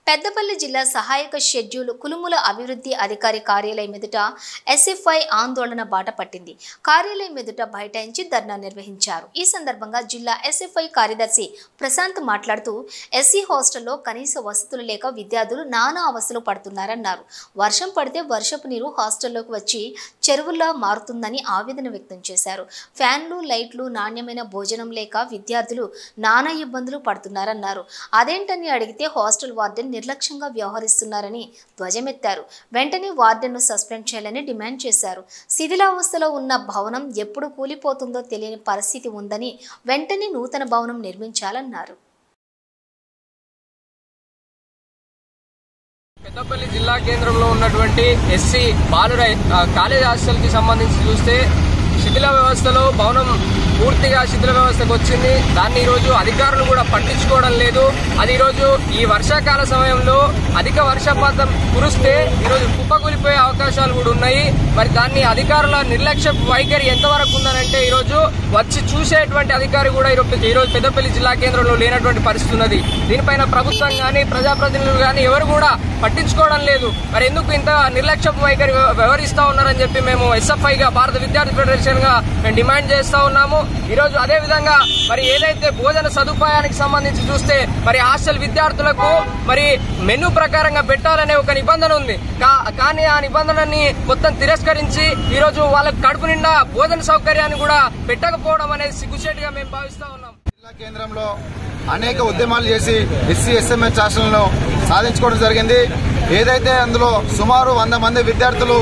పెద్దపల్లి జిల్లా సహాయక షెడ్యూల్ కులుముల అభివృద్ధి అధికారి కార్యాలయం ఎదుట ఎస్ఎఫ్ఐ ఆందోళన బాట పట్టింది. కార్యాలయం ఎదుట బైఠాయించి ధర్నా నిర్వహించారు. ఈ సందర్భంగా జిల్లా ఎస్ఎఫ్ఐ కార్యదర్శి ప్రశాంత్ మాట్లాడుతూ ఎస్సీ హాస్టల్లో కనీస వసతులు లేక విద్యార్థులు నానా అవస్థలు పడుతున్నారన్నారు. వర్షం పడితే వర్షపు నీరు హాస్టల్లోకి వచ్చి చెరువుల్లా మారుతుందని ఆవేదన వ్యక్తం చేశారు. ఫ్యాన్లు, లైట్లు, నాణ్యమైన భోజనం లేక విద్యార్థులు నానా ఇబ్బందులు పడుతున్నారన్నారు. అదేంటని అడిగితే హాస్టల్ వార్డెన్ నిర్లక్ష్యంగా వ్యవహరిస్తున్నారని ధ్వజమెత్తారు. వెంటనే వార్డెన్ను సస్పెండ్ చేయాలని డిమాండ్ చేశారు. శిథిలావస్థలో ఉన్న భవనం ఎప్పుడు కూలిపోతుందో తెలియని పరిస్థితి ఉందని వెంటనే నూతన భవనం నిర్మించాలన్నారు. పెద్దపల్లి జిల్లా కేంద్రంలో ఉన్నటువంటి ఎస్సీ బాలుర కాలేజ్ హాస్టల్కి సంబంధించి చూస్తే శిథిల వ్యవస్థలో భవనం పూర్తిగా శిథిల వ్యవస్థకు వచ్చింది. దాన్ని ఈరోజు అధికారులు కూడా పట్టించుకోవడం లేదు. అది ఈరోజు ఈ వర్షాకాల సమయంలో అధిక వర్షపాతం కురిస్తే ఈరోజు కుప్పకూలిపోయే అవకాశాలు కూడా ఉన్నాయి. మరి దాన్ని అధికారుల నిర్లక్ష్య వైఖరి ఎంతవరకు ఉందనంటే ఈరోజు వచ్చి చూసేటువంటి అధికారి కూడా ఈరోజు పెద్దపల్లి జిల్లా కేంద్రంలో లేనటువంటి పరిస్థితి ఉన్నది. దీనిపైన ప్రభుత్వం కానీ ప్రజాప్రతినిధులు కానీ ఎవరు కూడా పట్టించుకోవడం లేదు. మరి ఎందుకు ఇంత నిర్లక్ష్య వైఖరి వ్యవహరిస్తా ఉన్నారని చెప్పి మేము ఎస్ఎఫ్ఐగా భారత విద్యార్థి ఫెడరేషన్ గా మేము డిమాండ్ చేస్తా ఉన్నాము. ఈరోజు అదే విధంగా మరి ఏదైతే భోజన సదుపాయానికి సంబంధించి చూస్తే మరి హాస్టల్ విద్యార్థులకు మరి మెనూ ప్రకారంగా పెట్టాలనే ఒక నిబంధన ఉంది. కానీ ఆ నిబంధనని మొత్తం తిరస్కరించి ఈరోజు వాళ్ళకు కడుపు నిండా భోజన సౌకర్యాన్ని కూడా పెట్టకపోవడం అనేది సిగ్గుచేటుగా మేము భావిస్తా ఉన్నాం. జిల్లా కేంద్రంలో అనేక ఉద్యమాలు చేసి ఎస్సీ ఎస్ఎంహెచ్ హాస్టల్ను సాధించుకోవడం జరిగింది. ఏదైతే అందులో సుమారు 100 మంది విద్యార్థులు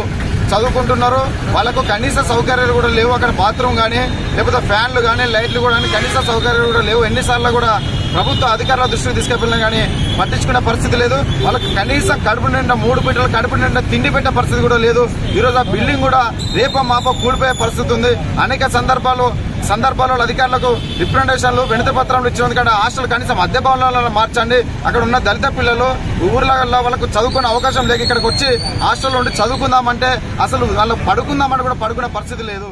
చదువుకుంటున్నారు. వాళ్ళకు కనీస సౌకర్యాలు కూడా లేవు. అక్కడ బాత్రూమ్ కానీ లేకపోతే ఫ్యాన్లు కానీ లైట్లు కూడా కనీస సౌకర్యాలు కూడా లేవు. ఎన్నిసార్లు కూడా ప్రభుత్వ అధికారుల దృష్టికి తీసుకెళ్లినా కానీ పట్టించుకునే పరిస్థితి లేదు. వాళ్ళకి కనీసం కడుపు నిండా 3 పూటలు కడుపు నిండా తిండి పెట్టే పరిస్థితి కూడా లేదు. ఈరోజు ఆ బిల్డింగ్ కూడా రేపో మాపో కూలిపోయే పరిస్థితి ఉంది. అనేక సందర్భాల్లో అధికారులకు రిప్రజెంటేషన్లు వినతి పత్రాలు ఇచ్చినందుకంటే హాస్టల్ కనీసం అద్దె భవనాలను మార్చండి. అక్కడ ఉన్న దళిత పిల్లలు ఊర్లలో వాళ్ళకు చదువుకునే అవకాశం లేక ఇక్కడికి వచ్చి హాస్టల్లో ఉండి చదువుకుందామంటే అసలు వాళ్ళు పడుకుందామంటే కూడా పడుకునే పరిస్థితి లేదు.